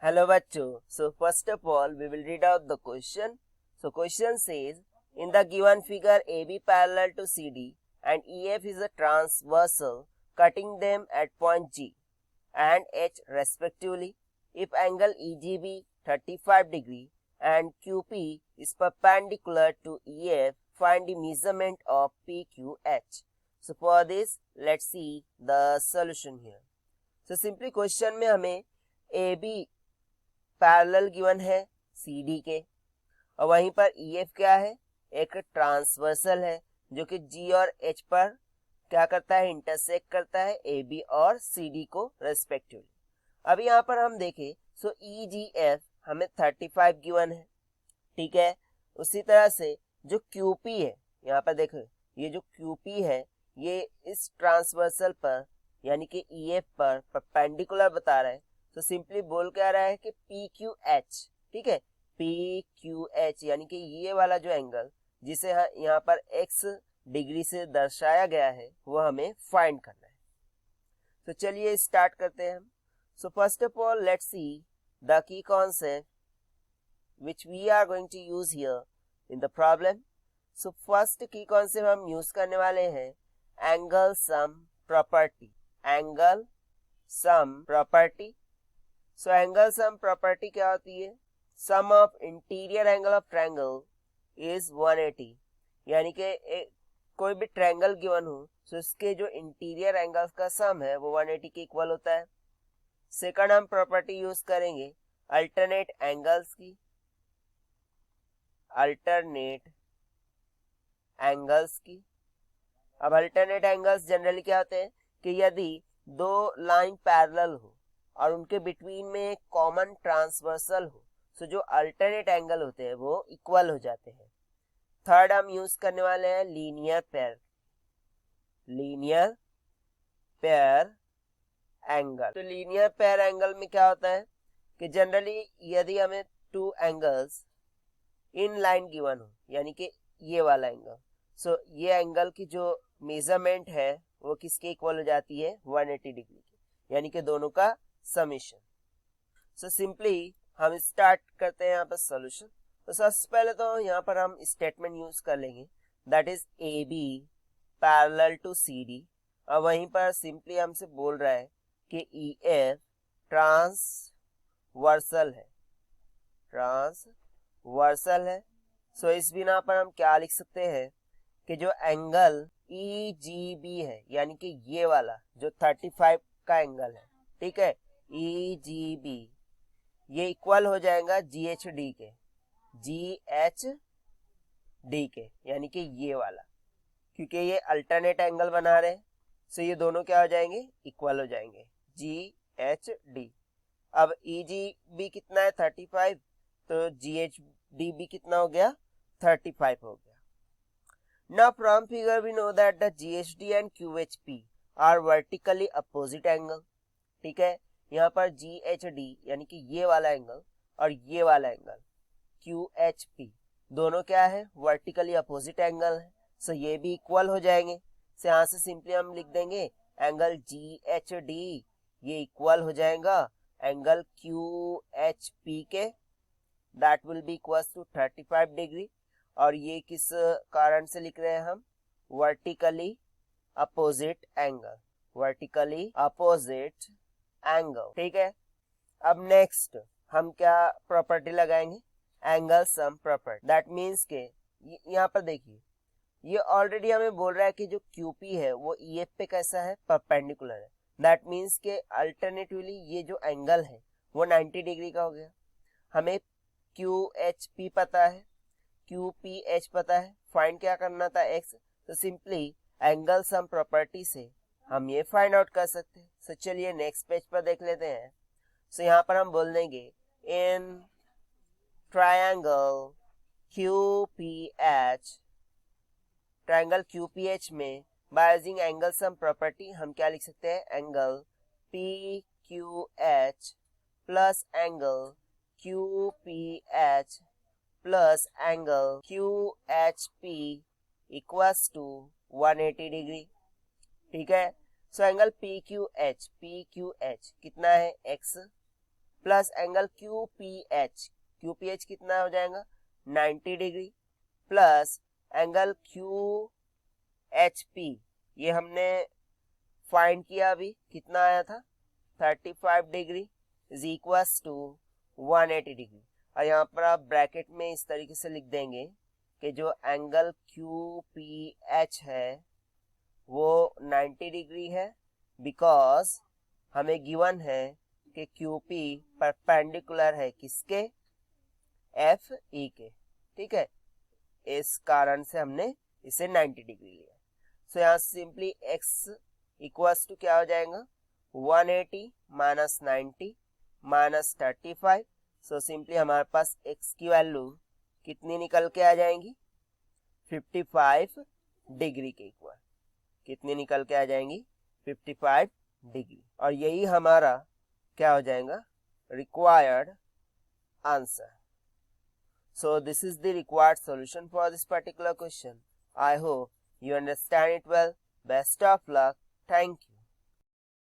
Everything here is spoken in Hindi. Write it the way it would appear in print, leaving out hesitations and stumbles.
Hello bachcho. So first of all we will read out the question. So question says in the given figure AB parallel to CD and EF is a transversal cutting them at point G and H respectively. If angle EGB 35 degree and QP is perpendicular to EF, find the measurement of PQH. So for this let's see the solution here. So simply question में हमें AB पैरेलल गिवन है CD के और वहीं पर EF क्या है, एक ट्रांसवर्सल है जो कि G और H पर क्या करता है, इंटरसेक्ट करता है AB और CD को रेस्पेक्टिवली। अभी यहाँ पर हम देखें सो EGF हमें 35 गिवन है, ठीक है। उसी तरह से जो QP है, यहाँ पर देखो ये जो QP है ये इस ट्रांसवर्सल पर यानी कि EF पर परपेंडिकुलर बता रहा है। तो सिंपली बोल क्या रहा है कि PQH, ठीक है, PQH यानी कि ये वाला जो एंगल जिसे यहाँ पर x डिग्री से दर्शाया गया है वो हमें फाइंड करना है। तो चलिए स्टार्ट करते हैं हम। So first of all let's see the key concept which we are going to use here in the problem. So first की कॉन्सेप्ट हम यूज करने वाले हैं angle sum property. Angle sum property. So angle sum property क्या होती है, sum of interior angle of triangle is 180, यानी कि कोई भी ट्रायंगल गिवन हो तो इसके जो इंटीरियर एंगल्स का सम है वो 180 के इक्वल होता है। सेकंड हम प्रॉपर्टी यूज करेंगे अल्टरनेट एंगल्स की। अल्टरनेट एंगल्स की। अब अल्टरनेट एंगल्स जनरली क्या होते हैं कि यदि दो लाइन पैरेलल हो और उनके बिटवीन में एक कॉमन ट्रांसवर्सल हो तो जो अल्टरनेट एंगल होते हैं वो इक्वल हो जाते हैं। थर्ड हम यूज करने वाले हैं linear pair. Linear pair angle. तो लीनियर पेयर एंगल में क्या होता है कि जनरली यदि हमें two angles in line given हो यानी कि ये वाला एंगल, सो ये एंगल की जो मेजरमेंट है वो किसके इक्वल हो जाती है, 180 डिग्री की, यानी कि दोनों का समेशन। सो सिंपली हम स्टार्ट करते हैं यहाँ पर सोल्यूशन। तो सबसे पहले तो यहाँ पर हम स्टेटमेंट यूज कर लेंगे that is A B parallel to C D और वहीं पर सिंपली हमसे बोल रहा है कि ई एफ ट्रांसवर्सल है। ट्रांसवर्सल है। सो इस बिना पर हम क्या लिख सकते हैं कि जो एंगल ई जी बी है यानी कि ये वाला जो 35 का एंगल है, ठीक है, ई जी बी ये इक्वल हो जाएगा जी एच डी के। जी एच डी के यानी कि ये वाला, क्योंकि ये अल्टरनेट एंगल बना रहे हैं सो ये दोनों क्या हो जाएंगे, इक्वल हो जाएंगे, जी एच डी। अब ई जी बी कितना है 35, तो जी एच डी बी कितना हो गया 35 हो गया। Now from figure we know that the G H D and Q H P are vertically opposite angle, ठीक है। यहाँ पर जी एच डी यानी कि ये वाला एंगल और ये वाला एंगल क्यू एच पी दोनों क्या है, वर्टिकली अपोजिट एंगल है। सो ये भी इक्वल हो जाएंगे। सो यहाँ से सिंपली हम लिख देंगे एंगल जी एच डी ये इक्वल हो जाएगा एंगल क्यू एच पी के, that will be equal to 35 degree. और ये किस कारण से लिख रहे हैं हम, vertically opposite angle. Vertically opposite angle, ठीक है। अब नेक्स्ट हम क्या प्रॉपर्टी लगाएंगे, angle sum property. That means के यहाँ पर देखिए ये ऑलरेडी हमें बोल रहा है कि जो QP है वो EF पे कैसा है, परपेंडिकुलर है। दैट मीन्स के अल्टरनेटिवली ये जो एंगल है वो 90 डिग्री का हो गया। हमें QHP पता है, QPH पता है, फाइंड क्या करना था x, तो सिंपली एंगल सम प्रॉपर्टी से हम ये फाइंड आउट कर सकते हैं। सो चलिए नेक्स्ट पेज पर देख लेते हैं। सो यहाँ पर हम बोल देंगे in triangle QPH, triangle QPH में by using angle sum property हम क्या लिख सकते हैं, angle PQH plus angle QPH plus angle QHP equals to 180 degree, ठीक है। सो एंगल PQH कितना है x, plus angle QPH, QPH कितना हो जाएगा 90 डिग्री, प्लस एंगल QHP, ये हमने फाइंड किया अभी, कितना आया था 35 degree is equals to 180 degree. और यहाँ पर आप ब्रैकेट में इस तरीके से लिख देंगे कि जो एंगल QPH है वो 90 डिग्री है, बिकॉज हमें गिवन है कि QP परपेंडिकुलर है किसके, FE के, ठीक है, इस कारण से हमने इसे 90 डिग्री लिया। सो यहाँ सिंपली x इक्वल्स टू क्या हो जाएगा 180 माइनस 90 माइनस 35। सो सिंपली हमारे पास x की वैल्यू कितनी निकल के आ जाएंगी 55 डिग्री के इक्वल, कितनी निकल के आ जाएंगी 55 डिग्री। और यही हमारा क्या हो जाएगा required answer. So this is the required solution for this particular question. I hope you understand it well. Best of luck. Thank you.